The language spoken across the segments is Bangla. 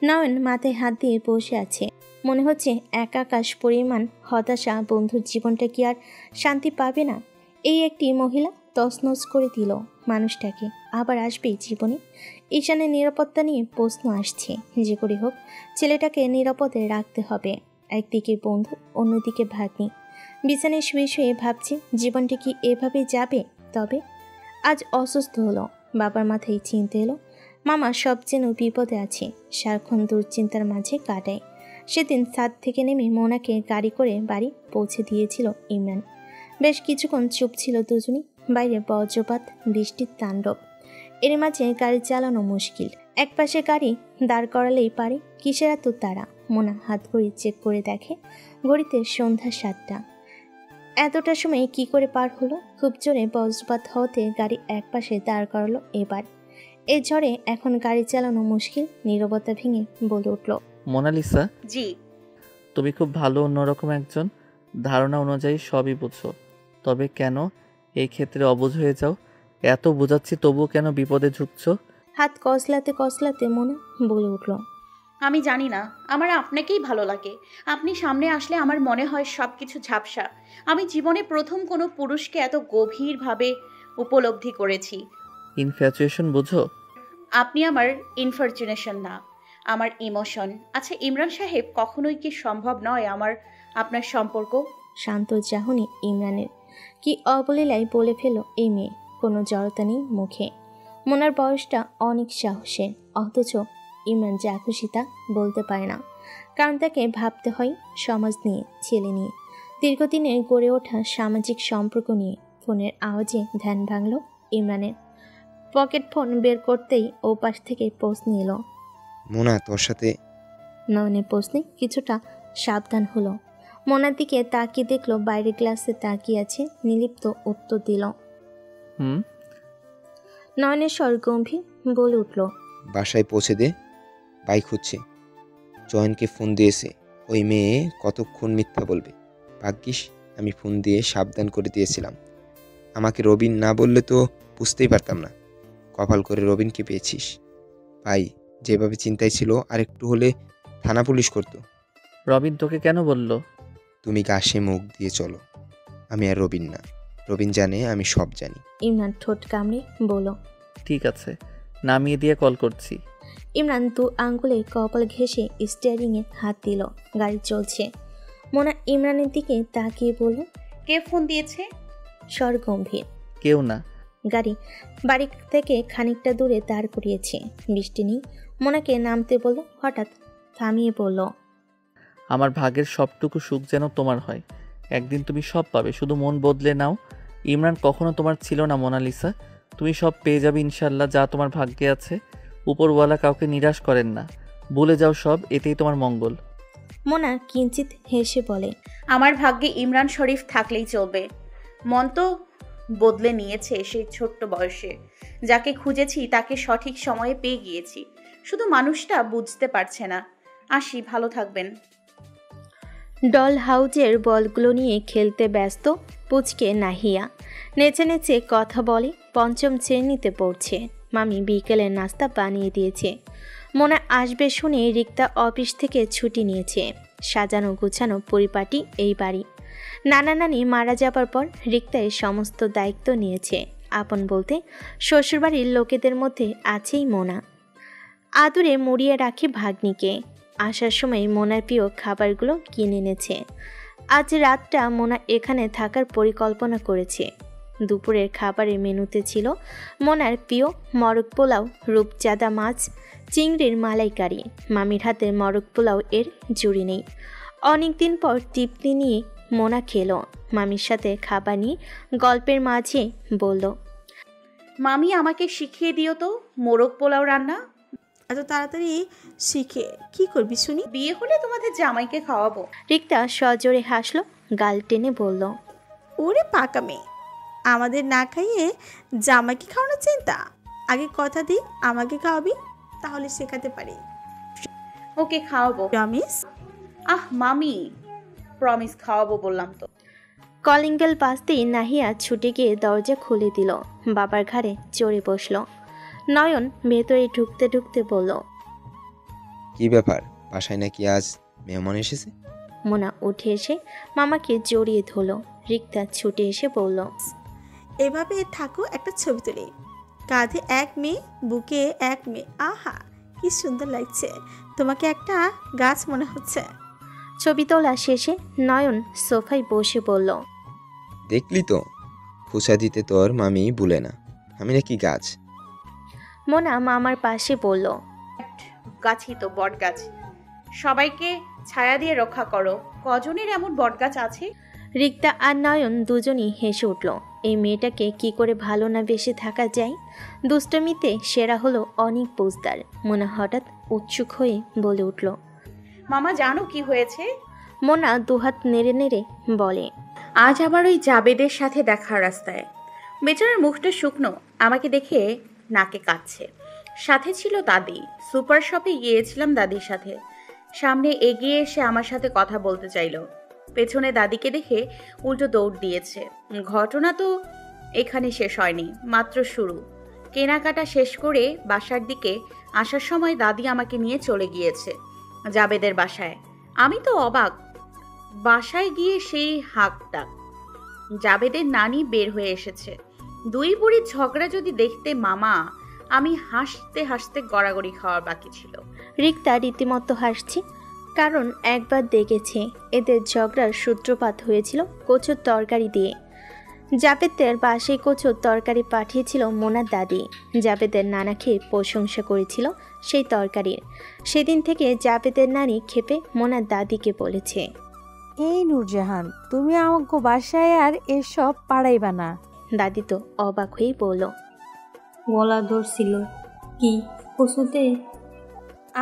নয়ন মাথায় হাত দিয়ে বসে আছে। মনে হচ্ছে এক আকাশ পরিমাণ হতাশা। বন্ধুর জীবনটা কি আর শান্তি পাবে না? এই একটি মহিলা তছনছ করে দিল মানুষটাকে। আবার আসবে জীবনে? ঈশানের নিরাপত্তা নিয়ে প্রশ্ন আসছে। যে করে হোক ছেলেটাকে নিরাপদে রাখতে হবে। একদিকে বন্ধু, অন্যদিকে ভাগ্নি। বিছানায় শুয়ে শুয়ে ভাবছে জীবনটা কি এভাবে যাবে? তবে আজ অসুস্থ হলো, বাবার মাথায় চিনতে এলো। মামা সব যেন বিপদে আছে, সারাক্ষণ দুশ্চিন্তার মাঝে কাটায়। সেদিন ছাদ থেকে নেমে মোনাকে গাড়ি করে বাড়ি পৌঁছে দিয়েছিল ইমরান। বেশ কিছুক্ষণ চুপ ছিল দুজনই। বাইরে বজ্রপাত, বৃষ্টির তাণ্ডব। এর মাঝে গাড়ি চালানো মুশকিল। একপাশে গাড়ি দাঁড় করালেই পারে। কিসের এত তাড়া? মোনা হাত ঘড়ি চেক করে দেখে, ঘড়িতে সন্ধ্যা 7টা। এতটা সময় কি করে পার হলো? খুব জোরে বজ্রপাত হতে গাড়ি একপাশে দাঁড় করালো। এবার এই ঝড়ে এখন গাড়ি চালানো মুশকিল। নীরবতা ভেঙে বলে উঠল, মোনালিসা, জি। তুমি খুব ভালো অন্যরকম একজন। ধারণা অনুযায়ী সবই বুঝো, তবে কেন এই ক্ষেত্রে অবুঝ হয়ে যাও? এত বোঝাচ্ছি তবুও কেন বিপদে ঝুঁকছো? হাত কসলাতে কসলাতে মোনা বলে উঠল, আমি জানি না, আমার আপনাকেই ভালো লাগে। আপনি সামনে আসলে আমার মনে হয় সব কিছু ঝাপসা। আমি জীবনে প্রথম কোনো পুরুষকে এত গভীরভাবে উপলব্ধি করেছি। ইনফ্যাচুয়েশন বুঝো? আপনি আমার ইনফরচুনেশন না, আমার ইমোশন। আচ্ছা ইমরান সাহেব, কখনোই কি সম্ভব নয় আমার আপনার সম্পর্ক? শান্ত চাহনি ইমরানের। কি অবলীলায় বলে ফেল এই মেয়ে। কোনো জড়তা নেই মুখে। মোনার বয়সটা অনেক সাহসের, অথচ ইমরান যা খুশি তা বলতে পারে না। কারণ তাকে ভাবতে হয় সমাজ নিয়ে, ছেলে নিয়ে, দীর্ঘদিনের গড়ে ওঠা সামাজিক সম্পর্ক নিয়ে। ফোনের আওয়াজে ধ্যান ভাঙল ইমরানের। পকেট ফোন বের করতেই ও পাশ থেকে প্রশ্ন এলো, মোনা তোর সাথে? নয়নের প্রশ্নে কিছুটা সাবধান হলো। মোনার দিকে তাকিয়ে দেখলো বাইরের গ্লাসে তাকিয়ে আছে। নিলিপ্ত উত্তর দিল। হুম। নয়নের স্বর গম্ভীর, বলে উঠল, বাসায় পৌঁছে দে, বাইক হচ্ছে। জয়নকে ফোন দিয়েছে, ওই মেয়ে কতক্ষণ মিথ্যা বলবে। ভাগ্যিস আমি ফোন দিয়ে সাবধান করে দিয়েছিলাম। আমাকে রবিন না বললে তো বুঝতেই পারতাম না। কপাল করে রবিনকে পেয়েছিস। ভাই যেভাবে চিন্তায় ছিল আর একটু হলে থানা পুলিশ করতো। রবিন তোকে কেন বলল? তুমি গাছে মুখ দিয়ে চলো, আমি আর রবিন না। রবিন জানে আমি সব জানি। ইমরান ঠোঁট কামড়ে বলল, ঠিক আছে, নামিয়ে দিয়ে কল করছি। ইমরান দু আঙ্গুলে কপাল ঘেঁষে স্টিয়ারিংয়ে হাত দিল। গাড়ি চলছে। মোনা ইমরানের দিকে তাকিয়ে বলল, কে ফোন দিয়েছে? স্বর গম্ভীর। কেউ না। গাড়ি বাড়ি থেকে খানিকটা দূরে দাঁড় করিয়েছে। বৃষ্টি নেই। মোনাকে নামতে বলল। হঠাৎ থামিয়ে বলল, আমার ভাগের সবটুকু সুখ যেন তোমার হয়। একদিন তুমি সব পাবে, শুধু মন বদলে নাও। ইমরান কখনো তোমার ছিল না মোনালিসা। তুমি সব পেয়ে যাবে ইনশাল্লাহ, যা তোমার ভাগ্যে আছে। উপরওয়ালা কাউকে নিরাশ করেন না। ভুলে যাও সব, এতেই তোমার মঙ্গল। মোনা কিঞ্চিত হেসে বলে, আমার ভাগ্যে ইমরান শরীফ থাকলেই চলবে। মন তো বদলে নিয়েছে সেই ছোট্ট বয়সে। যাকে খুঁজেছি তাকে সঠিক সময়ে পেয়ে গিয়েছি, শুধু মানুষটা বুঝতে পারছে না। আসি, ভালো থাকবেন। ডল হাউজের বলগুলো নিয়ে খেলতে ব্যস্ত পুচকে নাহিয়া। নেচে নেচে কথা বলে। পঞ্চম শ্রেণীতে পড়ছে। মামি বিকেলের নাস্তা বানিয়ে দিয়েছে। মোনা আসবে শুনে রিক্তা অফিস থেকে ছুটি নিয়েছে। সাজানো গুছানো পরিপাটি এই বাড়ি। নানা নানি মারা যাবার পর রিক্তায় সমস্ত দায়িত্ব নিয়েছে। আপন বলতে শ্বশুরবাড়ির লোকেদের মধ্যে আছেই মোনা। আদুরে মুড়িয়ে রাখে ভাগ্নিকে। আসার সময় মোনার প্রিয় খাবারগুলো কিনে এনেছে। আজ রাতটা মোনা এখানে থাকার পরিকল্পনা করেছে। দুপুরের খাবারের মেনুতে ছিল মোনার প্রিয় মরক পোলাও, রূপচাঁদা মাছ, চিংড়ির মালাইকারি। মামির হাতের মরক পোলাও এর জুড়ি নেই। অনেকদিন পর তৃপ্তি নিয়ে মোনা খেলো। মামির সাথে খাবার নিয়ে গল্পের মাঝে বলল, মামি আমাকে শিখিয়ে দিও তো মোরগ পোলাও রান্না। এত তাড়াতাড়ি শিখে কি করবি শুনি? বিয়ে হলে তোমাদের জামাইকে খাওয়াবো। রিক্তা সজোরে হাসলো, গাল টেনে বলল, ওরে পাকা মেয়ে, আমাদের না খাইয়ে জামাইকে খাওয়ানোর চিন্তা। আগে কথা দিই আমাকে খাওয়াবি, তাহলে শেখাতে পারি। ওকে খাওয়াবো। প্রমিস? মামি, প্রমিস, খাওয়াবো বললাম তো। কলিং বেল বাজতেই নাহিয়া ছুটে গিয়ে দরজা খুলে দিল। বাবার ঘাড়ে চড়ে বসল। নয়ন ভেতরে ঢুকতে ঢুকতে বলল, কি ব্যাপার, বাসায় নাকি আজ মেহমান এসেছে? মোনা উঠে এসে মামাকে জড়িয়ে ধরল। রিক্তা ছুটে এসে বলল, এভাবে থাকো, একটা ছবি তুলি। কাঁধে এক মেয়ে, বুকে এক মেয়ে, আহা কি সুন্দর লাগছে। তোমাকে একটা গাছ মনে হচ্ছে। ছবি তোলা শেষে নয়ন সোফায় বসে বলল, দেখলি তো, খুশা দিতে তোর মামি ভুলে না, আমি নাকি গাছ। মোনা মামার পাশে বলল, গাছই তো, বট গাছ। সবাইকে ছায়া দিয়ে রক্ষা করো। কজনের এমন বট গাছ আছে? রিক্তা আর নয়ন দুজনই হেসে উঠল। এই মেয়েটাকে কি করে ভালো না বেসে থাকা যায়। দুষ্টমিতে সেরা হলো অনেক পোজদার। মোনা হঠাৎ উৎসুক হয়ে বলে উঠল, মামা জানো কি হয়েছে? মোনা দুহাত নেড়ে নেড়ে বলে, আজ আবার ওই জাবেদের সাথে দেখা রাস্তায়। বেচারার মুখটা শুকনো, আমাকে দেখে নাকে কাচ্ছে। সাথে ছিল দাদি। সুপার শপে গিয়েছিলাম দাদির সাথে। সামনে এগিয়ে এসে আমার সাথে কথা বলতে চাইলো। পেছনে দাদিকে দেখে উল্টো দৌড় দিয়েছে। ঘটনা তো এখানে শেষ হয়নি, মাত্র শুরু। কেনাকাটা শেষ করে বাসার দিকে আসার সময় দাদি আমাকে নিয়ে চলে গিয়েছে জাবেদের বাসায়। আমি তো অবাক। বাসায় গিয়ে সেই হাঁকটা, জাবেদের নানি বের হয়ে এসেছে। দুই বুড়ির ঝগড়া যদি দেখতে মামা, আমি হাসতে হাসতে গড়াগড়ি খাওয়ার বাকি ছিল। রিক্তা রীতিমতো হাসছে, কারণ একবার দেখেছে এদের ঝগড়ার সূত্রপাত হয়েছিল কচুর তরকারি দিয়ে। জাবেদের বাসায় কচুর তরকারি পাঠিয়েছিল মোনার দাদি। জাবেদের নানা খেয়ে প্রশংসা করেছিল সেই তরকারির। সেদিন থেকে জাবেদের নানি খেপে মোনার দাদিকে বলেছে, এই নূরজাহান, তুমি আমাকে বাসায় আর এসব পাড়াইবা না। দাদি তো অবাক হয়েই বলল, গলা ধরছিল কি কচুতে?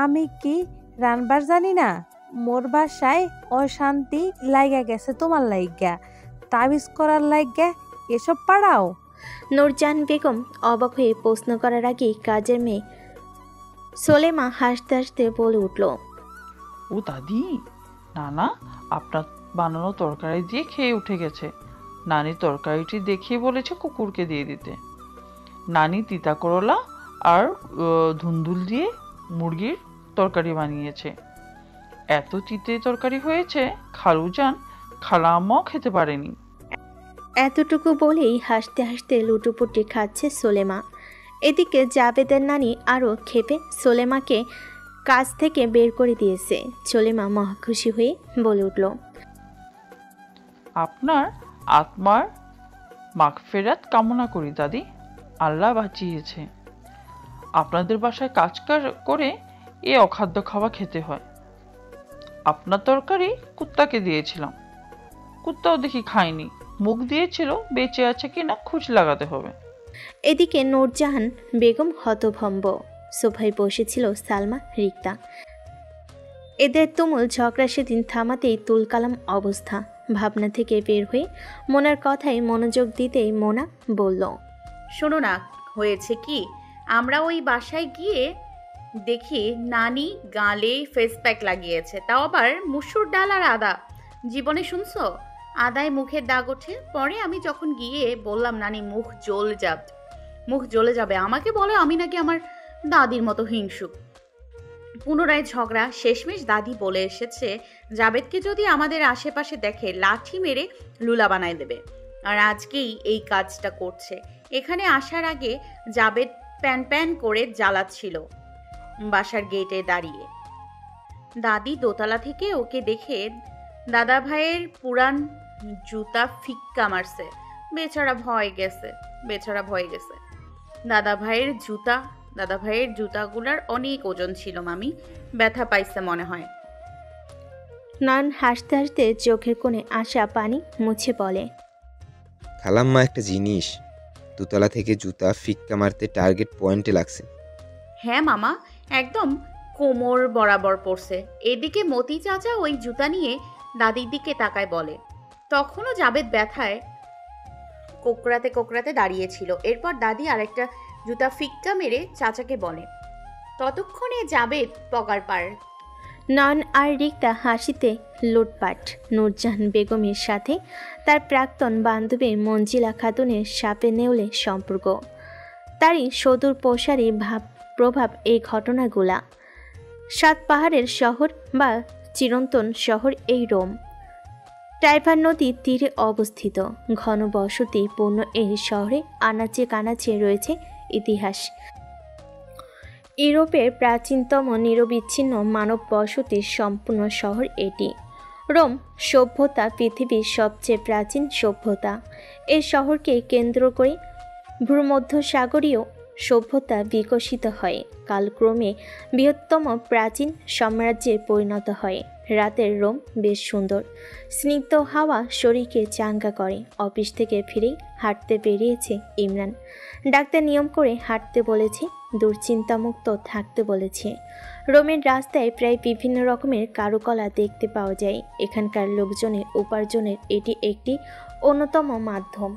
আমি কি রানবার জানি না? মোর বাসায় অশান্তি লাইগা গেছে তোমার লাইগা, তাবিজ করার লাইগা এসব পাড়াও? নূরজাহান বেগম অবাক হয়ে প্রশ্ন করার আগেই কাজের মেয়ে সোলেমা হাসতে হাসতে বলে উঠল, ও দাদি, নানা আপনার বানানো তরকারি দিয়ে খেয়ে উঠে গেছে। নানি তরকারিটি দেখিয়ে বলেছে কুকুরকে দিয়ে দিতে। নানি তিতা করলা আর ধুন্দুল দিয়ে মুরগির তরকারি বানিয়েছে। এত তিতে তরকারি হয়েছে, খালুজান খালা আম্মাও খেতে পারেনি। এতটুকু বলেই হাসতে হাসতে লুটোপুটি খাচ্ছে সোলেমা। এদিকে জাবেদের নানি আরও খেপে সোলেমাকে কাজ থেকে বের করে দিয়েছে। সোলেমা মহাখুশি হয়ে বলে উঠল, আপনার আত্মার মাগফিরাত কামনা করি দাদি, আল্লাহ বাঁচিয়েছে। আপনাদের বাসায় কাজ করে এ অখাদ্য খাওয়া খেতে হয়। আপনার তরকারি কুত্তাকে দিয়েছিলাম, কুত্তাও দেখি খায়নি, মুখ দিয়েছিল, বেঁচে আছে কিনা খোঁজ লাগাতে হবে। এদিকে নূরজাহান বেগম হতভম্ব। সোফায় বসেছিল সালমা, রিক্তা। এদের তুমুল ঝগড়া সেদিন থামাতেই তুলকালাম অবস্থা। ভাবনা থেকে বের হয়ে মোনার কথায় মনোযোগ দিতেই মোনা বলল, শোনো না, হয়েছে কি, আমরা ওই বাসায় গিয়ে দেখি নানি গালে ফেস প্যাক লাগিয়েছে, তাও আবার মুসুর ডাল আর আদা। জীবনে শুনছো আদায় মুখের দাগ ওঠে? পরে আমি যখন গিয়ে বললাম নানি মুখ জ্বলে যাবে, আমাকে বলে আমি নাকি আমার দাদির মতো হিংসুক। পুনরায় ঝগড়া। শেষমেশ দাদি বলে এসেছে জাবেদকে যদি আমাদের আশেপাশে দেখে লাঠি মেরে লুলা বানায় দেবে। আর আজকেই এই কাজটা করছে। এখানে আসার আগে জাবেদ প্যান প্যান করে জ্বালাচ্ছিল বাসার গেটে দাঁড়িয়ে। দাদি দোতলা থেকে ওকে দেখে দাদা ভাইয়ের পুরান জুতা ফিক্কা মারছে। বেচারা ভয় গেছে। দাদা ভাইয়ের জুতাগুলার অনেক ওজন ছিল মামি, ব্যথা পাইছে মনে হয়। নয়ন হাসতে হাসতে চোখের কোণে আসা পানি মুছে বলে, খালাম্মা একটা জিনিস, দোতলা থেকে জুতা ফিক্কা মারতে টার্গেট পয়েন্টে লাগছে। হ্যাঁ মামা, একদম কোমর বরাবর পড়ছে। এদিকে মতি চাচা ওই জুতা নিয়ে দাদির দিকে তাকায় বলে। তখনও জাবেদ ব্যথায় কোকড়াতে দাঁড়িয়েছিল। এরপর দাদি আরেকটা জুতা ফিক্কা মেরে চাচাকে বলে। ততক্ষণে জাবেদ পগার পার। নয়ন আর রিক্তা হাসিতে লুটপাট। নূরজাহান বেগমের সাথে তার প্রাক্তন বান্ধবী মঞ্জিলা খাতুনের সাপে নেউলে সম্পর্ক, তারই সদূর প্রসারী প্রভাব এই ঘটনাগুলা। সাত পাহাড়ের শহর বা চিরন্তন শহর এই রোম। টাইবার নদীর তীরে অবস্থিত ঘন বসতি পূর্ণ এই শহরে আনাচে কানাচে রয়েছে ইতিহাস। ইউরোপের প্রাচীনতম নিরবিচ্ছিন্ন মানব বসতির সম্পূর্ণ শহর এটি। রোম সভ্যতা পৃথিবীর সবচেয়ে প্রাচীন সভ্যতা। এই শহরকে কেন্দ্র করে ভূমধ্যসাগরীয় সভ্যতা বিকশিত হয়, কালক্রমে বৃহত্তম প্রাচীন সাম্রাজ্যে পরিণত হয়। রাতের রোম বেশ সুন্দর, স্নিগ্ধ হাওয়া শরীরকে চাঙ্গা করে। অফিস থেকে ফিরেই হাঁটতে বেরিয়েছে ইমরান। ডাক্তার নিয়ম করে হাঁটতে বলেছে, দুশ্চিন্তামুক্ত থাকতে বলেছে। রোমের রাস্তায় প্রায় বিভিন্ন রকমের কারুকলা দেখতে পাওয়া যায়। এখানকার লোকজনের উপার্জনের এটি একটি অন্যতম মাধ্যম।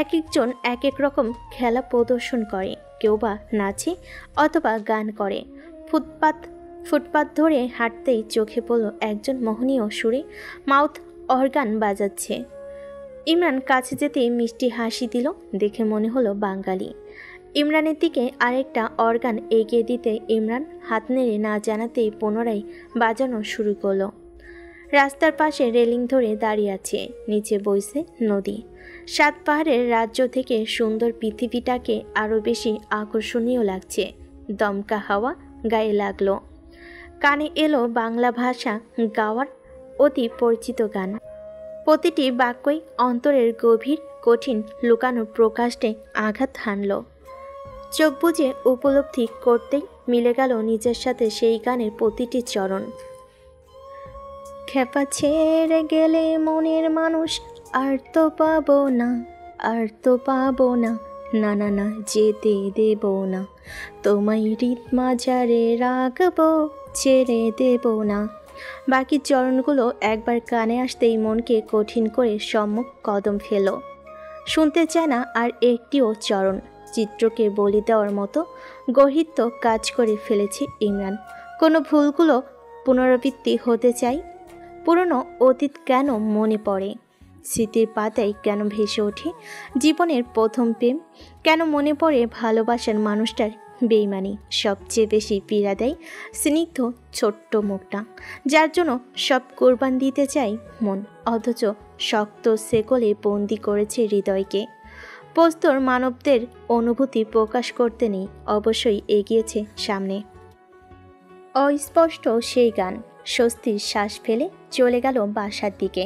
এক একজন এক এক রকম খেলা প্রদর্শন করে, কেউ বা নাচে অথবা গান করে। ফুটপাত ধরে হাঁটতেই চোখে পড়ল একজন মোহনীয় সুরে মাউথ অর্গান বাজাচ্ছে। ইমরান কাছে যেতেই মিষ্টি হাসি দিল, দেখে মনে হলো বাঙালি। ইমরানের দিকে আরেকটা অর্গান এগিয়ে দিতে ইমরান হাত নেড়ে না জানাতেই পুনরায় বাজানো শুরু করলো। রাস্তার পাশে রেলিং ধরে দাঁড়িয়ে আছে, নিচে বইছে নদী। সাত পাহাড়ের রাজ্য থেকে সুন্দর পৃথিবীটাকে আরও বেশি আকর্ষণীয় লাগছে। দমকা হাওয়া গায়ে লাগলো, কানে এলো বাংলা ভাষা গাওয়ার অতি পরিচিত গান। প্রতিটি বাক্যই অন্তরের গভীর কঠিন লুকানো প্রকাশে আঘাত হানল। চোখ বুজে উপলব্ধি করতেই মিলে গেল নিজের সাথে সেই গানের প্রতিটি চরণ। খেপা ছেড়ে গেলে মনের মানুষ আর তো পাবো না, আর তো পাবো না, না না না যেতে দেব না, তোমায় হৃদ মাঝারে রাখবো, ছেড়ে দেব না। বাকি চরণগুলো একবার কানে আসতেই মনকে কঠিন করে সম্মুখ কদম ফেল। শুনতে চায় না আর একটিও চরণ। চিত্রকে বলি দেওয়ার মতো গহিত্য কাজ করে ফেলেছে ইমরান। কোনো ভুলগুলো পুনরাবৃত্তি হতে চাই। পুরনো অতীত কেন মনে পড়ে, স্মৃতির পাতায় কেন ভেসে ওঠে জীবনের প্রথম প্রেম, কেন মনে পড়ে ভালোবাসার মানুষটার বেইমানি। সবচেয়ে বেশি পীড়া দেয় স্নিগ্ধ ছোট্ট মুখটা, যার জন্য সব কোরবান দিতে চাই মন, অথচ শক্ত সেকলে বন্দি করেছে হৃদয়কে। প্রস্তর মানবদের অনুভূতি প্রকাশ করতে নেই, অবশ্যই এগিয়েছে সামনে। অস্পষ্ট সেই গান স্বস্তির শ্বাস ফেলে চলে গেল বাসার দিকে।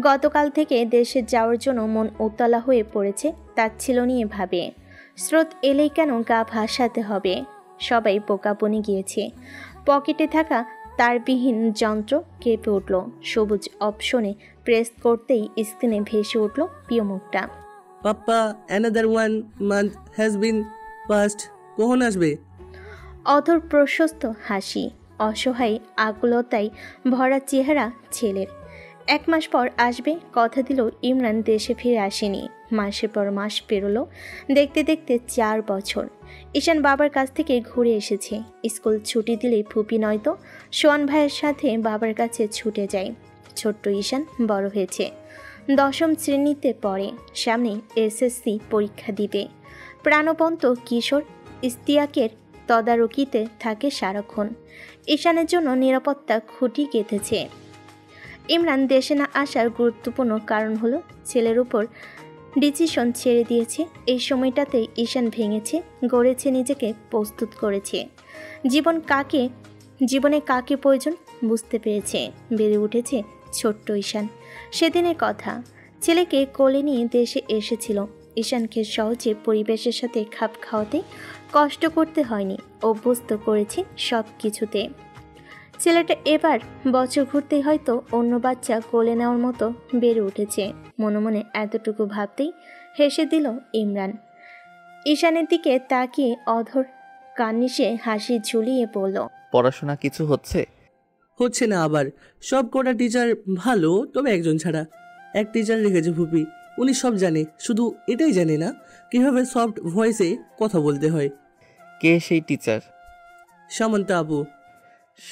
গতকাল থেকে দেশে যাওয়ার জন্য মন উতলা হয়ে পড়েছে, তাচ্ছিল্য নিয়ে ভাবে। স্রোত এলেই কেন গা ভাসাতে হবে, সবাই বোকা বনে গিয়েছে। পকেটে থাকা তারবিহীন যন্ত্র কেঁপে উঠল। সবুজ অপশনে প্রেস করতেই স্ক্রিনে ভেসে উঠল প্রিয় মুখটা। Papa, another 1 month has been past, কখন আসবে? অধর প্রশস্ত হাসি, অসহায় আকুলতায় ভরা চেহারা ছেলের। 1 মাস পর আসবে কথা দিল ইমরান, দেশে ফিরে আসেনি। মাসের পর মাস পেরোলো, দেখতে দেখতে 4 বছর। ঈশান বাবার কাছ থেকে ঘুরে এসেছে। স্কুল ছুটি দিলেই ফুপি নয়তো সোয়ান ভাইয়ের সাথে বাবার কাছে ছুটে যায়। ছোট্ট ঈশান বড় হয়েছে, 10ম শ্রেণীতে পড়ে। সামনে এসএসসি পরীক্ষা দিবে। প্রাণবন্ত কিশোর ইস্তিয়াকের তদারকিতে থাকে সারাক্ষণ। ঈশানের জন্য নিরাপত্তা খুঁটি গেঁথেছে। ইমরান দেশে না আসার গুরুত্বপূর্ণ কারণ হলো ছেলের উপর ডিসিশন ছেড়ে দিয়েছে। এই সময়টাতে ঈশান ভেঙেছে, গড়েছে, নিজেকে প্রস্তুত করেছে। জীবনে কাকে প্রয়োজন বুঝতে পেরেছে। বেড়ে উঠেছে ছোট্ট ঈশান। সেদিনের কথা, ছেলেকে কোলে নিয়ে দেশে এসেছিল। ঈশানকে সহজে পরিবেশের সাথে খাপ খাওয়াতে কষ্ট করতে হয়নি, অভ্যস্ত করেছে সব কিছুতে। ছেলেটা এবার বছর ঘুরতেই হয়তো অন্য বাচ্চা কোলে নেওয়ার মতো বেড়ে উঠেছে। মনে মনে এতটুকু ভাবতেই হেসে দিল ইমরান। ঈশানের দিকে তাকিয়ে অধর কান্নিসে হাসি ঝুলিয়ে পড়ল। পড়াশোনা কিছু হচ্ছে? হচ্ছে না আবার। সব কটা টিচার ভালো, তবে একজন ছাড়া। এক টিচার রেখেছে ফুপি, উনি সব জানে, শুধু এটাই জানে না কিভাবে সফট ভয়েসে কথা বলতে হয়। কে সেই টিচার? সামান্তা আপু।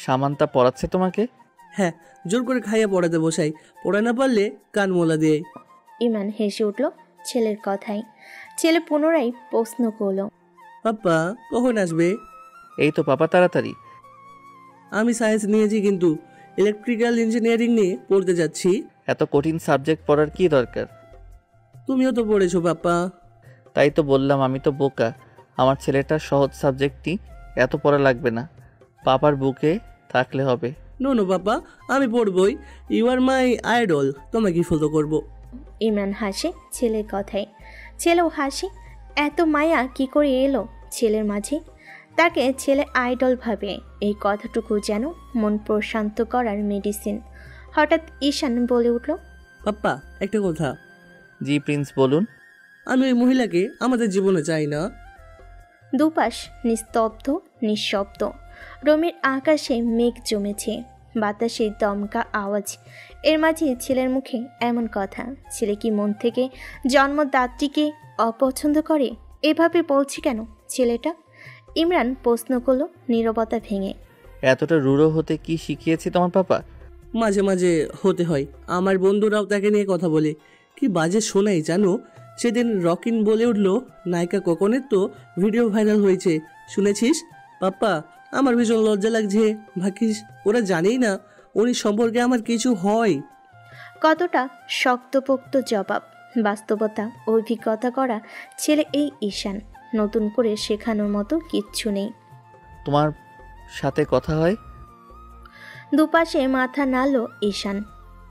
সামান্তা পড়াচ্ছে তোমাকে? হ্যাঁ, জোর করে খাইয়া পড়াতে বসাই, পড়া না পারলে কান মোলা দিয়ে। ইমরান হেসে উঠল ছেলের কথায়। ছেলে পুনরায় প্রশ্ন করল, পাপ্পা কখন আসবে? এই তো পাপা, তাড়াতাড়ি। আমি সায়েন্স নিয়েছি, কিন্তু ইলেকট্রিক্যাল ইঞ্জিনিয়ারিং নিয়ে পড়তে যাচ্ছি। এত কঠিন সাবজেক্ট পড়ার কি দরকার? তুমিও তো পড়েছো পাপ্পা। তাই তো বললাম, আমি তো বোকা। আমার ছেলেটার সহজ সাবজেক্টই এত পড়া লাগবে না, পাপার বুকে থাকলে হবে। নো নো পাপ্পা, আমি পড়বই। ইউ আর মাই আইডল, তোমাকে ফলো করব। ইমরান হাসে ছেলের কথায়, ছেলেও হাসি। এত মায়া কি করে এলো ছেলের মাঝে? তাকে ছেলে আইডল ভাবে, এই কথাটুকু যেন মন প্রশান্ত করার মেডিসিন। হঠাৎ ঈশান বলে উঠল, পাপ্পা একটা কথা। জি প্রিন্স, বলুন। আমি ওই মহিলাকে আমাদের জীবনে চাই না। দুপাশ নিস্তব্ধ নিঃশব্দ। রোমের আকাশে মেঘ জমেছে, বাতাসে দমকা আওয়াজ। এর মাঝে ছেলের মুখে এমন কথা। ছেলে কি মন থেকে জন্মদাত্রীকে অপছন্দ করে? এভাবে বলছে কেন ছেলেটা? ইমরান প্রশ্ন করলো নীরবতা ভেঙে। এতটা রূঢ় হতে কি শিখিয়েছি তোমার পাপা? মাঝে মাঝে হতে হয়, আমার বন্ধুরাও তাকে নিয়ে কথা বলে। কি বাজে শোনাই জানো? সেদিন রকিন বলে উঠল, নায়িকা ককনের তো ভিডিও ভাইরাল হয়েছে, শুনেছিস? পাপ্পা আমার ভীষণ লজ্জা লাগছে। ভাকিস ওরা জানেই না উনি সম্পর্কে আমার কিছু হয়। কতটা শক্তপোক্ত জবাব! বাস্তবতা অভিজ্ঞতা করা ছেলে এই ঈশান, নতুন করে শেখানোর মতো কিচ্ছু নেই। তোমার সাথে কথা হয়? দুপাশে মাথা নাড়ল ঈশান,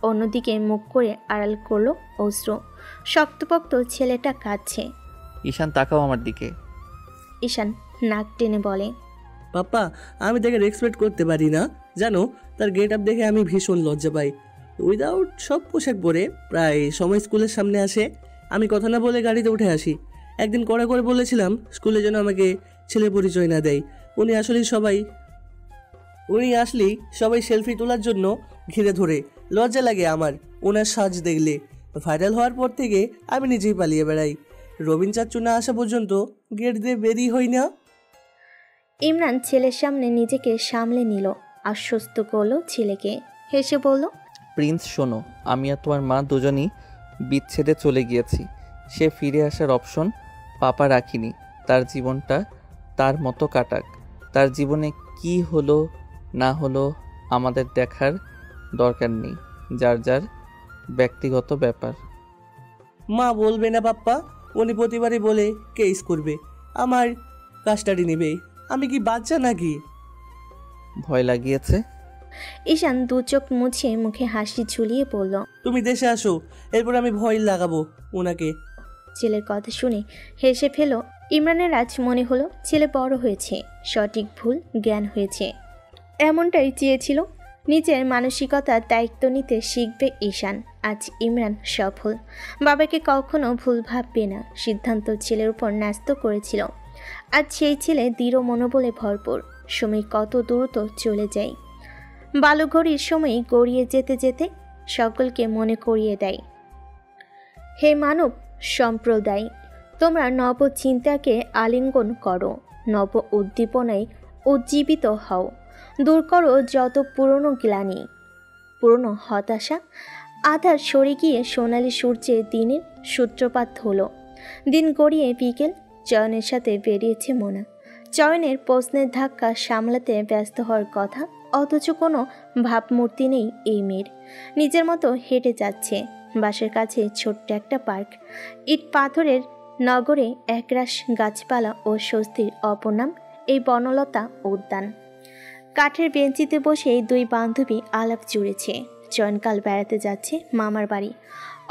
অন্যদিকে মুখ করে আড়াল করলো অশ্রু। শক্তপোক্ত ছেলেটা কাঁদছে। ঈশান তাকাও আমার দিকে। ঈশান নাক টেনে বলে, পাপ্পা আমি তাকে রেসপেক্ট করতে পারি না জানো। তার গেট আপ দেখে আমি ভীষণ লজ্জা পাই। উইদাউট সব পোশাক পরে প্রায় সময় স্কুলের সামনে আসে। আমি কথা না বলে গাড়িতে উঠে আসি। একদিন কড়া করে বলেছিলাম স্কুলে যেন আমাকে ছেলে পরিচয় না দেয়। উনি আসলেই সবাই সেলফি তোলার জন্য ঘিরে ধরে। লজ্জা লাগে আমার ওনার সাজ দেখলে। ভাইরাল হওয়ার পর থেকে আমি নিজেই পালিয়ে বেড়াই। রবিন চাচ্চু না আসা পর্যন্ত গেট দিয়ে বেরিয়ে হই না। ইমরান ছেলের সামনে নিজেকে সামলে নিল, আশ্বস্ত করলো ছেলেকে, হেসে বলল, প্রিন্স শোনো, আমি আর তোমার মা দুজনই বিচ্ছেদে চলে গিয়েছি। সে ফিরে আসার অপশন পাপা রাখিনি। তার জীবনটা তার মতো কাটাক। তার জীবনে কি হলো না হলো আমাদের দেখার দরকার নেই। যার যার ব্যক্তিগত ব্যাপার। মা বলবে না পাপ্পা? উনি প্রতিবারই বলে কেস করবে, আমার কাস্টাডি নেবে। আমি কি বাচ্চা নাকি? ভয় লাগিয়েছে? ঈশান দু চোখ মুছে মুখে হাসি ঝুলিয়ে বলল, তুমি দেশে আসো, এরপর আমি ভয় লাগাবো ওনাকে। ছেলের কথা শুনে হেসে ফেল ইমরানের। আজ মনে হলো ছেলে বড় হয়েছে, সঠিক ভুল জ্ঞান হয়েছে। এমনটাই চেয়েছিল। নিজের মানসিকতার দায়িত্ব নিতে শিখবে ঈশান। আজ ইমরান সফল। বাবাকে কখনো ভুল ভাববে না, সিদ্ধান্ত ছেলের উপর ন্যস্ত করেছিল। আজ সেই ছেলে দৃঢ় মনোবলে ভরপুর। সময় কত দ্রুত চলে যায়। বালুঘড়ির সময় গড়িয়ে যেতে যেতে সকলকে মনে করিয়ে দেয়, হে মানব সম্প্রদায়, তোমরা নব চিন্তাকে আলিঙ্গন করো, নব উদ্দীপনায় উজ্জীবিত হও। দূর করো যত পুরনো গ্লানি, পুরনো হতাশা। আধার সরে গিয়ে সোনালি সূর্যের দিনের সূত্রপাত হলো। দিন গড়িয়ে বিকেল। চয়নের সাথে বেরিয়েছে মোনা। চয়নের প্রশ্নের ধাক্কা সামলাতে ব্যস্ত হওয়ার কথা, অথচ কোনো ভাবমূর্তি নেই এই মেয়ের। নিজের মতো হেঁটে যাচ্ছে। বাসের কাছে ছোট্ট একটা পার্ক। ইট পাথরের নগরে একরাশ গাছপালা ও স্বস্তির অপর নাম এই বনলতা উদ্যান। কাঠের বেঞ্চিতে বসে দুই বান্ধবী আলাপ জুড়েছে। চয়নকাল বেড়াতে যাচ্ছে মামার বাড়ি।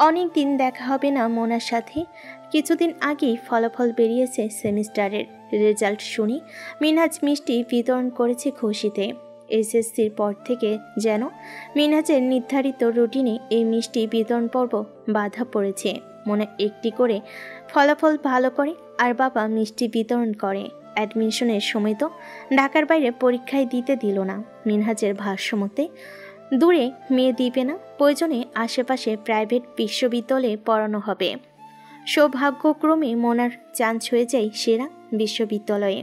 অনেক দিন দেখা হবে না মোনার সাথে। কিছুদিন আগেই ফলাফল বেরিয়েছে সেমিস্টারের। রেজাল্ট শুনি মিনহাজ মিষ্টি বিতরণ করেছে খুশিতে। এসএসসির পর থেকে যেন মিনহাজের নির্ধারিত রুটিনে এই মিষ্টি বিতরণ পর্ব বাধা পড়েছে। মোনা একটি করে ফলাফল ভালো করে আর বাবা মিষ্টি বিতরণ করে। অ্যাডমিশনের সময় তো ঢাকার বাইরে পরীক্ষায় দিতে দিল না। মিনহাজের ভাষ্যমতে দূরে মেয়ে দিবে না, প্রয়োজনে আশেপাশে প্রাইভেট বিশ্ববিদ্যালয়ে পড়ানো হবে। সৌভাগ্যক্রমে মোনার চান্স হয়ে যায় সেরা বিশ্ববিদ্যালয়ে।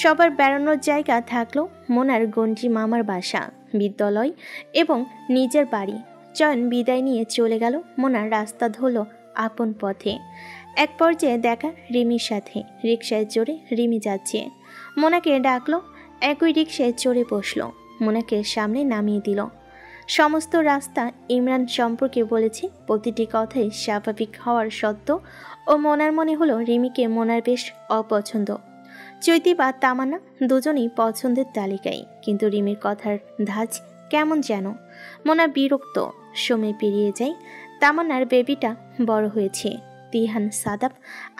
সবার বেড়ানোর জায়গা থাকলো মোনার গঞ্জি মামার বাসা, বিদ্যালয় এবং নিজের বাড়ি। চয়ন বিদায় নিয়ে চলে গেল। মোনার রাস্তা ধরল আপন পথে। এক পর্যায়ে দেখা রিমির সাথে। রিকশায় চড়ে রিমি যাচ্ছে। মোনাকে ডাকলো, একই রিকশায় চড়ে বসল, মোনাকে সামনে নামিয়ে দিল। সমস্ত রাস্তা ইমরান সম্পর্কে বলেছে, প্রতিটি কথাই স্বাভাবিক হওয়ার সত্ত্বেও ও মোনার মনে হলো রিমিকে মোনার বেশ অপছন্দ। চৈতি বা তামান্না দুজনেই পছন্দের তালিকায়, কিন্তু রিমির কথার ধাঁচ কেমন যেন। মোনা বিরক্ত। সময় পেরিয়ে যায়, তামান্নার বেবিটা বড় হয়েছে, তিহান সাদাব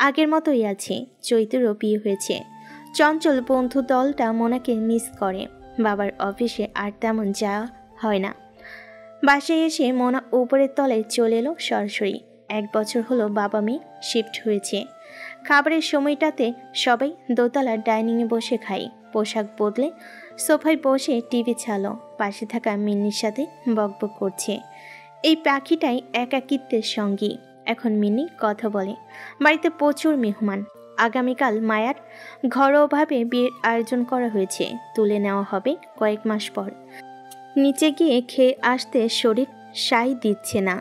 আগের মতোই আছে, চৈতিরও বিয়ে হয়েছে। চঞ্চল বন্ধু দলটা মোনাকে মিস করে। বাবার অফিসে আর তেমন যাওয়া হয় না। বাসায় এসে মোনা উপরের তলায় চলে এলো সরাসরি। 1 বছর হলো বাবা মেয়ে শিফট হয়েছে। খাবারের সময়টাতে সবাই দোতলার ডাইনিংয়ে বসে খাই। পোশাক বদলে সোফায় বসে টিভি চালো, পাশে থাকা মিন্নির সাথে বকবক করছে। এই পাখিটাই একাকিত্বের সঙ্গী। এখন মিন্নি কথা বলে। বাড়িতে প্রচুর মেহমান। আগামীকাল মায়ার ঘরোয়াভাবে বিয়ের আয়োজন করা হয়েছে, তুলে নেওয়া হবে কয়েক মাস পর। নিচে গিয়ে খেয়ে আসতে শরীর সাই দিচ্ছে না,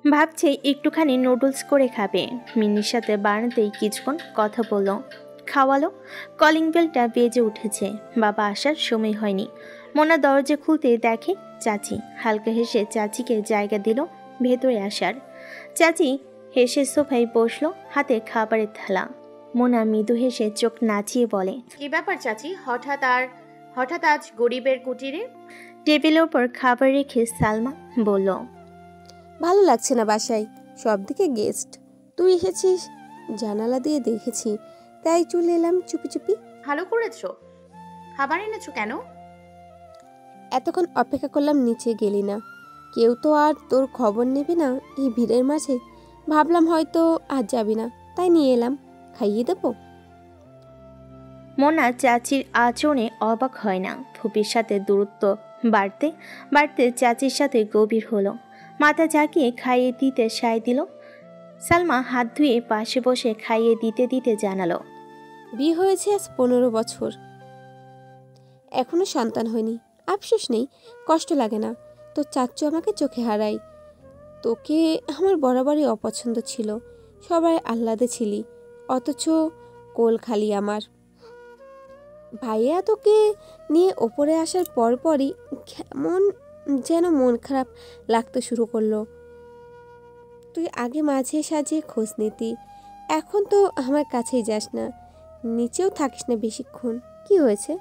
ভাবছে একটুখানি নুডলস করে খাবে। মিন্নির সাথে বারান্দাতেই কিছুক্ষণ কথা বলল, খাওয়ালো। কলিং বেলটা বেজে উঠেছে, বাবা আসার সময় হয়নি। মোনা দরজা খুলতে দেখে চাচি। হালকা হেসে চাচিকে জায়গা দিল ভেতরে আসার। চাচি হেসে সোফায় বসলো, হাতে খাবারের থালা। মোনা মৃদু হেসে চোখ নাচিয়ে বলে, কি ব্যাপার চাচি, হঠাৎ আজ গরিবের কুটিরে? টেবিলের ওপর খাবার রেখে সালমা বলল, ভালো লাগছে না বাসায়, সব দিকে গেস্ট। তুই এসেছিস, জানালা দিয়ে দেখেছি, তাই চলে এলাম চুপি চুপি। ভালো করেছো। খাবার এনেছো কেন? এতক্ষণ অপেক্ষা করলাম, নিচে গেলি না। কেউ তো আর তোর খবর নেবে না এই ভিড়ের মাঝে। ভাবলাম হয়তো আজ যাবি না, তাই নিয়ে এলাম, খাইয়ে দেবো। মোনা চাচির আচরণে অবাক হয় না। ফুপির সাথে দূরত্ব বাড়তে বাড়তে চাচির সাথে গভীর হলো। মাথা ঝাঁকিয়ে খাইয়ে দিতে সায় দিল। সালমা হাত ধুয়ে পাশে বসে খাইয়ে দিতে দিতে জানালো, বিয়ে হয়েছে আজ 15 বছর, এখনো সন্তান হয়নি। আফসোস নেই, কষ্ট লাগে না। তোর চাচ্চু আমাকে চোখে হারাই। তোকে আমার বরাবরই অপছন্দ ছিল, সবাই আহ্লাদে ছিলি, অথচ কোল খালি আমার। ভাইয়া তোকে নিয়ে ওপরে আসার পরপরই কেমন যেন মন খারাপ লাগতে শুরু করলো। তুই আগে মাঝে সাঝে খোঁজ নিতি, এখন তো আমার কাছেই যাস না, নিচেও থাকিস না বেশিক্ষণ। কি হয়েছে?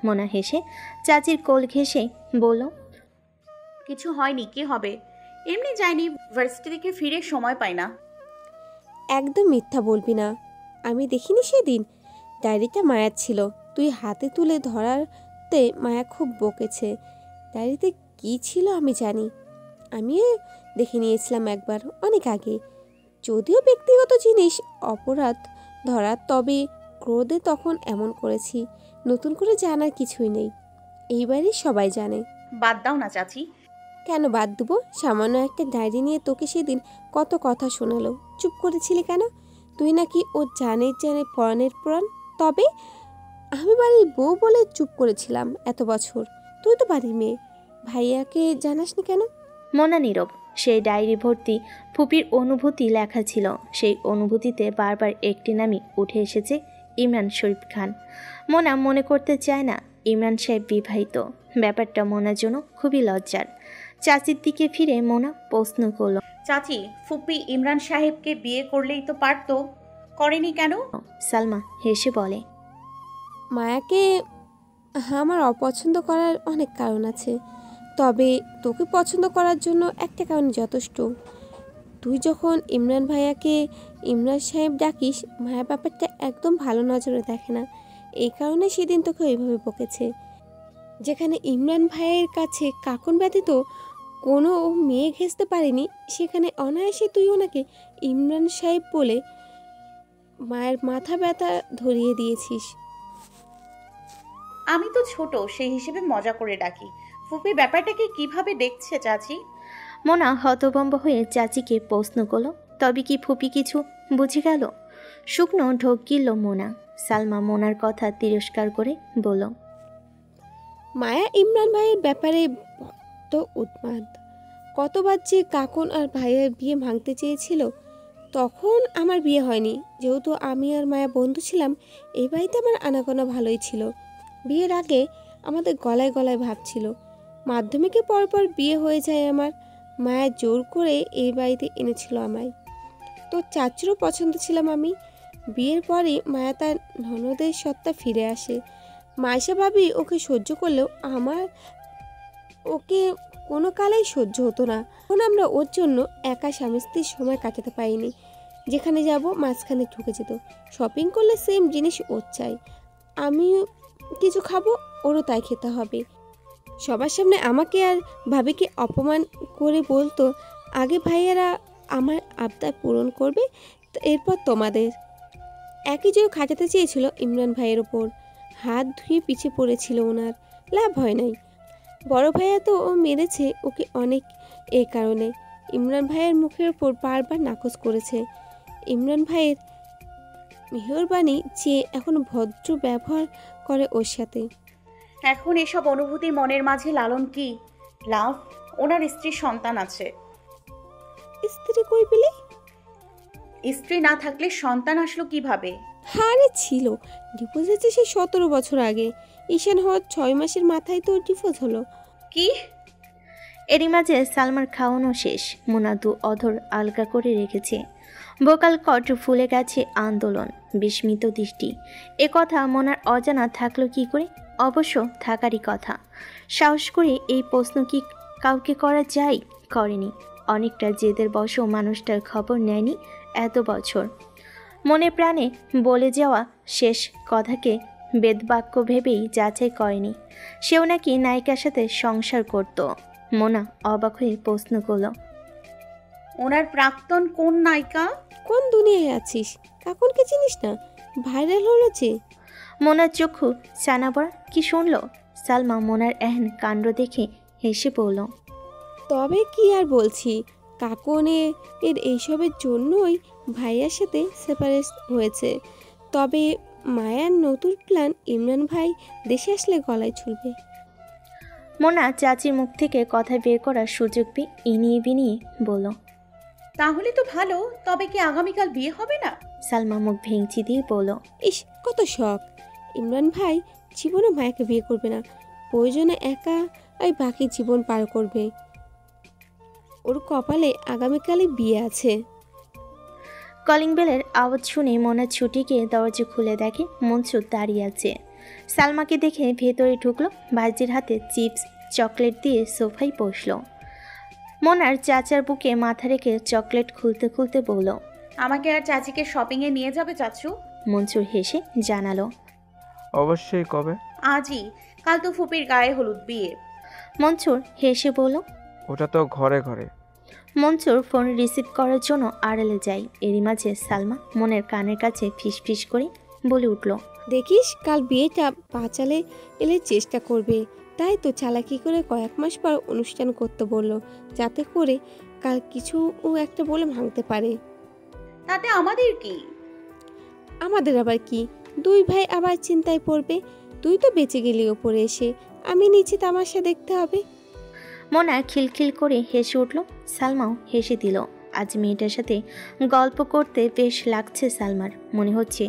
মোনা হেসে চাচির কোল ঘেঁষে বলল, কিছু হয়নি, কি হবে? এমনি যাইনি, ভার্সিটি থেকে ফিরে সময় পাই না। একদম মিথ্যা বলবি না, আমি দেখিনি সেদিন। ডায়েরিটা মায়ার ছিল, তুই হাতে তুলে ধরাতে মায়া খুব বকেছে। ডায়েরিতে কি ছিল আমি জানি, আমিও দেখে নিয়েছিলাম একবার, অনেক আগে। যদিও ব্যক্তিগত জিনিস, অপরাধ ধরা, তবে ক্রোধে তখন এমন করেছি, নতুন করে জানার কিছুই নেই। এইবারই সবাই জানে। বাদ দাও না চাচি। কেন বাদ দেবো? সামান্য একটা ডায়েরি নিয়ে তোকে সেদিন কত কথা শোনালো, চুপ করেছিলি কেন? তুই নাকি ও জানে পরাণের প্রাণ। তবে আমি বাড়ির বউ বলে চুপ করেছিলাম এত বছর। তুই তো বাড়ির মেয়ে, ভাইয়াকে জানাসনি কেন? মোনা নীরব। সেই ডায়েরি ভর্তি ফুপির অনুভূতি লেখা ছিল। সেই অনুভূতিতে বারবার একটি নামই উঠে এসেছে, ইমরান শরীফ খান। মোনা মনে করতে চায় না ইমরান সাহেব বিবাহিত। ব্যাপারটা মোনার জন্য খুবই লজ্জার। চাচির দিকে ফিরে মোনা প্রশ্ন করল, চাচি, ফুপি ইমরান সাহেবকে বিয়ে করলেই তো পারতো, করেনি কেন? সালমা হেসে বলে, মায়াকে আমার অপছন্দ করার অনেক কারণ আছে, তবে তোকে পছন্দ করার জন্য একটা কারণ যথেষ্ট। তুই যখন ইমরান ভাইয়াকে ইমরান সাহেব ডাকিস, মায়া ব্যাপারটা একদম ভালো নজরে দেখে না। এই কারণে সেদিন তোকে ওইভাবে বকেছে। যেখানে ইমরান ভাইয়ের কাছে কাকন ব্যতীত কোনো মেয়ে ঘেঁচতে পারেনি, সেখানে অনায়াসে তুই ওনাকে ইমরান সাহেব বলে মায়ের মাথা ব্যথা ধরিয়ে দিয়েছিস। আমি তো ছোট, সেই হিসেবে মজা করে ডাকি। ফুপি ব্যাপারটাকে কিভাবে দেখছে চাচি? মোনা হতভম্ব হয়ে চাচিকে প্রশ্ন করল, তবে কি ফুপি কিছু বুঝে গেল? শুকনো ঢোক গিলল মোনা। সালমা মোনার কথা তিরস্কার করে বলল, মায়া ইমরান ভাইয়ের ব্যাপারে বড্ড উন্মাদ। কতবার যে কাকন আর ভাইয়ের বিয়ে ভাঙতে চেয়েছিল, তখন আমার বিয়ে হয়নি। যেহেতু আমি আর মায়া বন্ধু ছিলাম, এই বাড়িতে আমার আনাগোনা ভালোই ছিল। বিয়ের আগে আমাদের গলায় গলায় ভাব ছিল। মাধ্যমিকে পরপর বিয়ে হয়ে যায় আমার। মায়া জোর করে এই বাড়িতে এনেছিল আমায়। তো চাচুরও পছন্দ ছিলাম আমি। বিয়ের পরে মায়া তার ননদের সত্তা ফিরে আসে। মাইশা ভাবি ওকে সহ্য করলেও আমার ওকে কোনো কালেই সহ্য হতো না। এখন আমরা ওর জন্য একা স্বামী স্ত্রীর সময় কাটাতে পারিনি। যেখানে যাব মাঝখানে ঢুকে যেত। শপিং করলে সেম জিনিস ওর চাই। আমি কিছু খাবো, ওরও তাই খেতে হবে। সবার সামনে আমাকে আর ভাবিকে অপমান করে বলতো, আগে ভাইয়েরা আমার আবদার পূরণ করবে, এরপর তোমাদের। একই জয় খাটাতে চেয়েছিল ইমরান ভাইয়ের ওপর। হাত ধুয়ে পিছে পড়েছিল ওনার, লাভ হয় নাই। বড় ভাইয়া তো ও মেরেছে ওকে অনেক, এই কারণে ইমরান ভাইয়ের মুখের ওপর বারবার নাকচ করেছে। ইমরান ভাইয়ের মেহরবানি যে এখন ভদ্র ব্যবহার করে ওর সাথে। এখন এসব অনুভূতি মনের মাঝে লালন কি লাভ? ওনার স্ত্রীর সন্তান আছে। স্ত্রী কই পেলে? স্ত্রী না থাকলে সন্তান আসলো কিভাবে? হারে ছিল, ডিভোর্স হয়েছে সেই 17 বছর আগে। ঈশান হওয়ার 6 মাসের মাথায় তো ডিভোর্স হলো। কি? এরই মাঝে সালমার খাওয়ানো শেষ। মোনা দু অধর আলগা করে রেখেছে। বোকাল কট ফুলে গেছে আন্দোলন, বিস্মিত দৃষ্টি। এ কথা মোনার অজানা থাকলো কি করে? অবশ্য থাকারই কথা। সাহস করে এই প্রশ্ন কি কাউকে করা যায়? করেনি। অনেকটা জেদের বশও মানুষটার খবর নেয়নি এত বছর। মনে প্রাণে বলে যাওয়া শেষ কথাকে বেদবাক্য ভেবেই যাচাই করেনি। সেও নাকি নায়িকার সাথে সংসার করত। মোনা অবাক হয়ে প্রশ্ন করল, ওনার প্রাক্তন কোন নায়িকা? কোন দুনিয়ায় আছিস? কাকুনকে চিনিস না? ভাইরাল হলো যে। মোনার চক্ষু চানাবড়া। কি শুনল? সালমা মোনার এহেন কাণ্ড দেখে হেসে পড়ল। তবে কি আর বলছি, কাকনে এর এইসবের জন্যই ভাইয়ার সাথে সেপারেট হয়েছে। তবে মায়ার নতুন প্ল্যান, ইমরান ভাই দেশে আসলে গলায় ঝুলবে। মোনা চাচির মুখ থেকে কথা বের করার সুযোগ পেয়ে ইনিয়ে বিনিয়ে বলল, তাহলে তো ভালো। তবে কি আগামীকাল বিয়ে হবে না? সালমা মুখ ভেঙচি দিয়ে বলল, ইস, কত শখ! ইমরান ভাই জীবনে মায়াকে বিয়ে করবে না। প্রয়োজনে একা ওই বাকি জীবন পার করবে। ওর কপালে আগামীকালে বিয়ে আছে। কলিং বেলের আওয়াজ শুনে মোনা ছুটে গিয়ে দরজা খুলে দেখে মনসুর দাঁড়িয়ে আছে। সালমাকে দেখে ভেতরে ঢুকলো। ভাইজির হাতে চিপস চকলেট দিয়ে সোফায় বসল। মোনার চাচার বুকে মাথা রেখে চকলেট খুলতে খুলতে বলল, আমাকে আর চাচিকে শপিংয়ে নিয়ে যাবে চাচু? মনসুর হেসে জানালো, অবশ্যই। কবে? আজই। কাল তো ফুপির গায়ে হলুদ বিয়ে। মনসুর হেসে বলল। ওটা তো ঘরে ঘরে। মনসুর ফোন রিসিভ করার জন্য আড়ালে যায়। এরই মাঝে সালমা মনের কানের কাছে ফিস ফিস করে বলে উঠল, দেখিস কাল বিয়েটা বাঁচালে এলে চেষ্টা করবে। তাই তো চালাকি করে কয়েক মাস পর অনুষ্ঠান করতে বললো, যাতে করে কাল কিছু ও একটা বলে ভাঙতে পারে। তাতে আমাদের কি? আমাদের আবার কি? দুই ভাই আবার চিন্তায় পড়বে। তুই তো বেঁচে গেলি ওপরে এসে, আমি নিচে তামাশা দেখতে হবে। মোনা খিলখিল করে হেসে উঠল। সালমাও হেসে দিল। আজ মেয়েটার সাথে গল্প করতে বেশ লাগছে সালমার। মনে হচ্ছে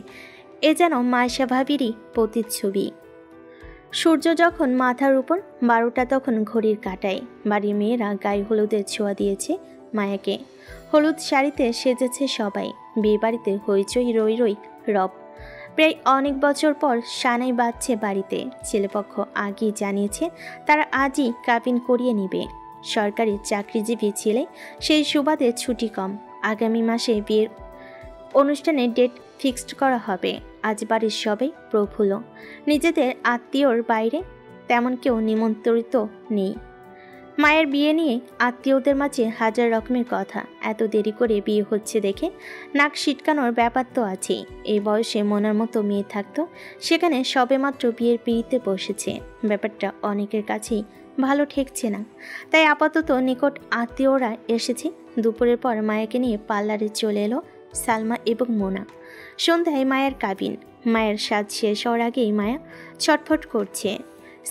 এ যেন মায়েশা ভাবিরই প্রতিচ্ছবি। সূর্য যখন মাথার উপর 12টা, তখন ঘড়ির কাঁটায়। বাড়ির মেয়েরা গায়ে হলুদের ছোঁয়া দিয়েছে মায়াকে। হলুদ শাড়িতে সেজেছে সবাই। বিয়ে বাড়িতে হইচই রই রই রব। প্রায় অনেক বছর পর সানাই বাজছে বাড়িতে। ছেলেপক্ষ আগেই জানিয়েছে তারা আজই কাবিন করিয়ে নেবে। সরকারি চাকরিজীবী ছেলে, সেই সুবাদে ছুটি কম। আগামী মাসে বিয়ের অনুষ্ঠানের ডেট ফিক্সড করা হবে। আজ বাড়ির সবাই প্রফুল্ল। নিজেদের আত্মীয়র বাইরে তেমন কেউ নিমন্ত্রিত নেই। মায়ের বিয়ে নিয়ে আত্মীয়দের মাঝে হাজার রকমের কথা। এত দেরি করে বিয়ে হচ্ছে দেখে নাক সিটকানোর ব্যাপার তো আছেই। এই বয়সে মোনার মতো মেয়ে থাকতো, সেখানে সবেমাত্র বিয়ের পিড়িতে বসেছে। ব্যাপারটা অনেকের কাছেই ভালো ঠেকছে না। তাই আপাতত নিকট আত্মীয়রা এসেছে। দুপুরের পর মায়াকে নিয়ে পার্লারে চলে এলো সালমা এবং মোনা। সন্ধ্যায় মায়ের কাবিন। মায়ের সাজ শেষ হওয়ার আগেই মায়া ছটফট করছে।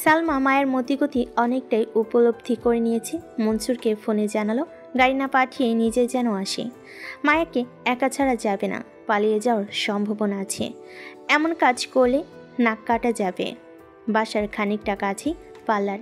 সালমা মায়ের মতিগতি অনেকটাই উপলব্ধি করে নিয়েছে। মনসুরকে ফোনে জানালো গাড়ি না পাঠিয়ে নিজে যেন আসে। মায়াকে একা ছাড়া যাবে না, পালিয়ে যাওয়ার সম্ভাবনা আছে। এমন কাজ করলে নাক কাটা যাবে। বাসার খানিকটা কাছেই পার্লার।